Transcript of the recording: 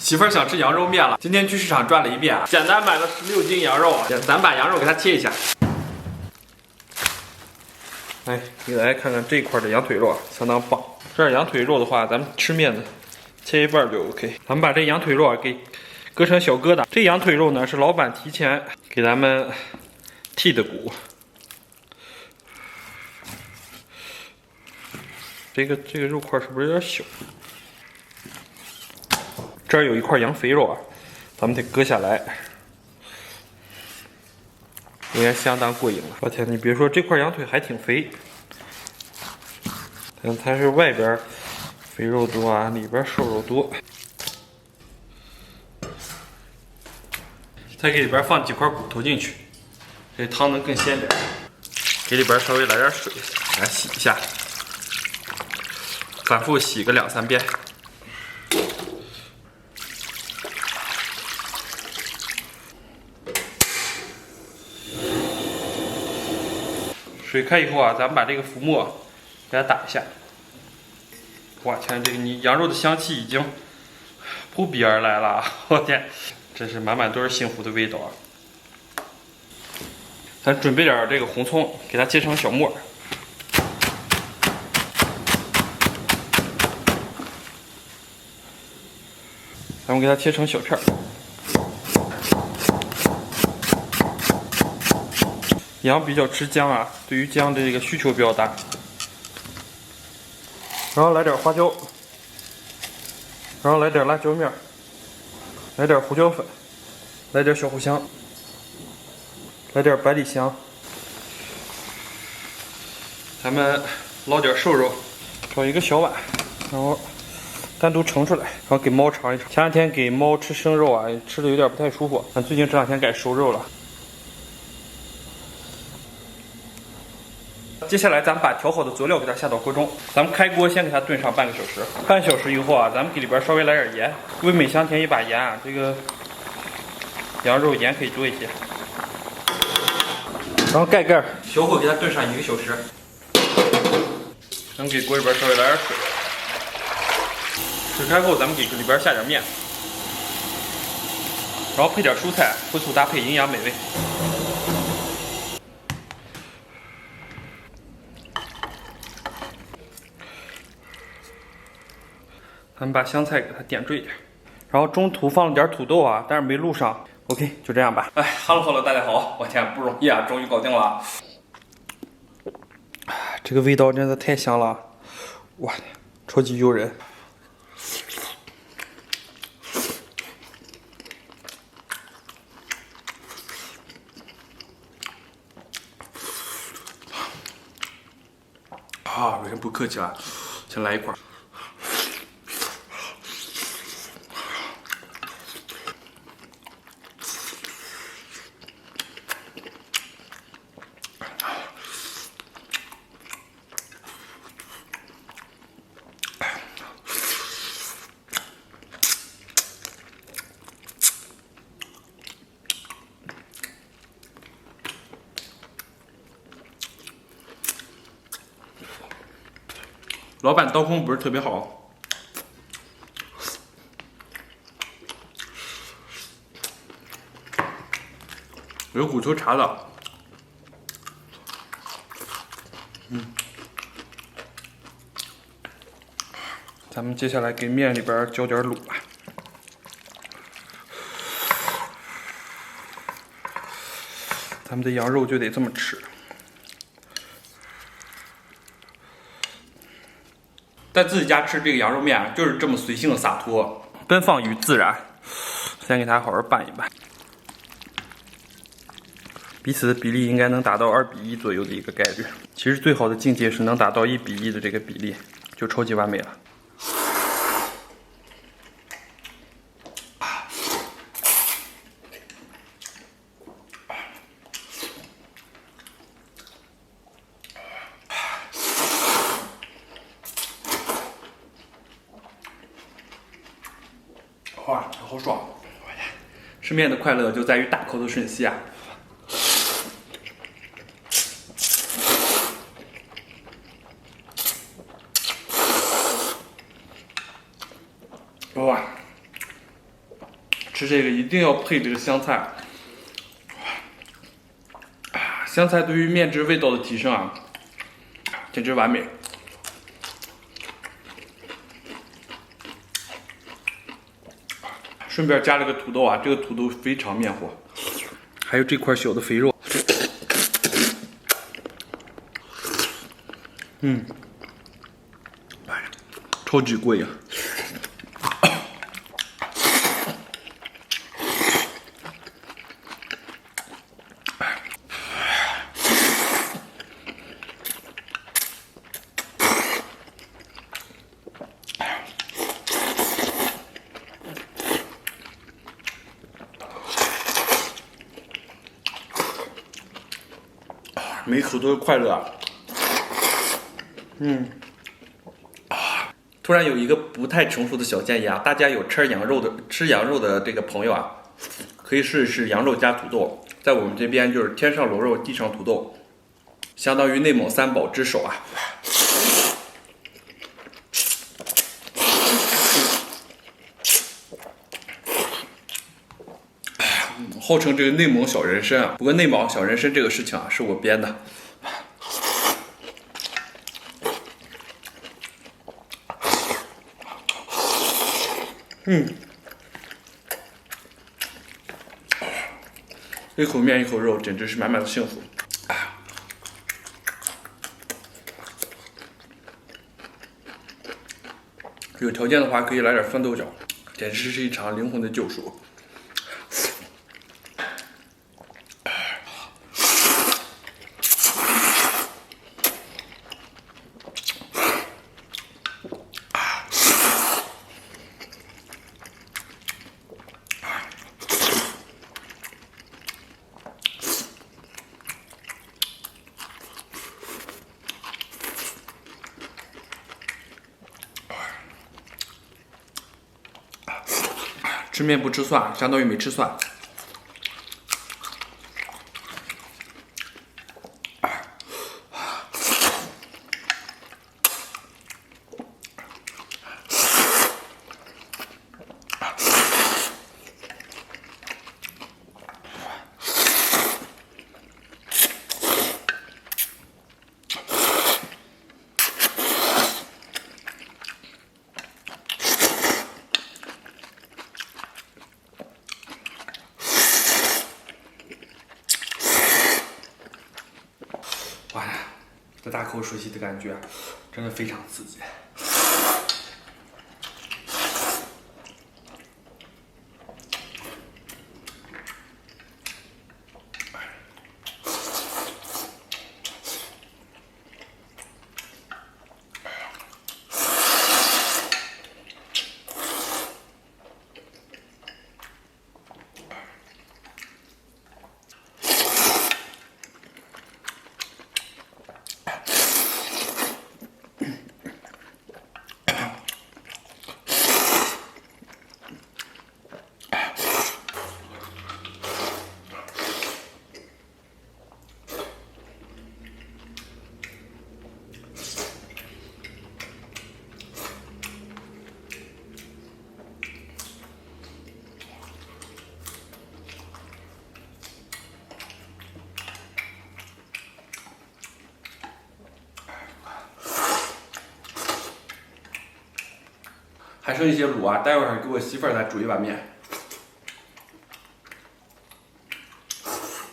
媳妇儿想吃羊肉面了，今天去市场转了一遍，简单买了16斤羊肉，咱把羊肉给它切一下。来，给大家看看这一块的羊腿肉，相当棒。这羊腿肉的话，咱们吃面的切一半就 OK。咱们把这羊腿肉给割成小疙瘩。这羊腿肉呢是老板提前给咱们剔的骨。这个肉块是不是有点小？这儿有一块羊肥肉啊，咱们得割下来，应该相当过瘾了。我天，你别说，这块羊腿还挺肥，但它是外边肥肉多啊，里边瘦肉多。再给里边放几块骨头进去，这汤能更鲜点。给里边稍微来点水，给它洗一下，反复洗个2、3遍。水开以后啊，咱们把这个浮沫给它打一下。我天，这个你羊肉的香气已经扑鼻而来了，我天，真是满满都是幸福的味道啊！咱准备点这个红葱，给它切成小末。咱们给它切成小片儿。羊比较吃姜啊，对于姜的这个需求比较大。然后来点花椒，然后来点辣椒面，来点胡椒粉，来点小茴香，来点百里香。咱们捞点瘦肉，找一个小碗，然后单独盛出来，然后给猫尝一尝。前2天给猫吃生肉啊，吃的有点不太舒服，但最近这2天改熟肉了。接下来咱们把调好的佐料给它下到锅中，咱们开锅先给它炖上半个小时。半小时以后啊，咱们给里边稍微来点盐，味美香甜一把盐啊，这个羊肉盐可以多一些。然后盖盖，小火给它炖上1个小时。咱们给锅里边稍微来点水，水开后咱们给里边下点面，然后配点蔬菜，荤素搭配，营养美味。咱们把香菜给它点缀点，然后中途放了点土豆啊，但是没录上。OK， 就这样吧。哎，Hello， 大家好，我天，不容易啊，终于搞定了。这个味道真的太香了，哇，超级诱人。啊，人不客气了，先来一块。老板刀工不是特别好，有骨头碴的，咱们接下来给面里边浇点卤吧。咱们的羊肉就得这么吃。在自己家吃这个羊肉面啊，就是这么随性的洒脱，奔放与自然。先给它好好拌一拌，彼此的比例应该能达到2比1左右的一个概率。其实最好的境界是能达到1比1的这个比例，就超级完美了。哇，好爽！吃面的快乐就在于大口的吮吸啊！哇，吃这个一定要配这个香菜。香菜对于面汁味道的提升啊，简直完美。顺便加了个土豆啊，这个土豆非常面活。还有这块小的肥肉，超级过瘾。每一口都是快乐啊！突然有一个不太成熟的小建议啊，大家有吃羊肉的这个朋友啊，可以试一试羊肉加土豆。在我们这边就是天上螺肉，地上土豆，相当于内蒙三宝之首啊。号称这个内蒙小人参啊，不过内蒙小人参这个事情啊，是我编的。一口面一口肉，简直是满满的幸福。有条件的话，可以来点酸豆角，简直是一场灵魂的救赎。吃面不吃蒜，相当于没吃蒜。哇，这大口水吸的感觉，真的非常刺激。还剩一些卤啊，待会儿给我媳妇儿再煮一碗面。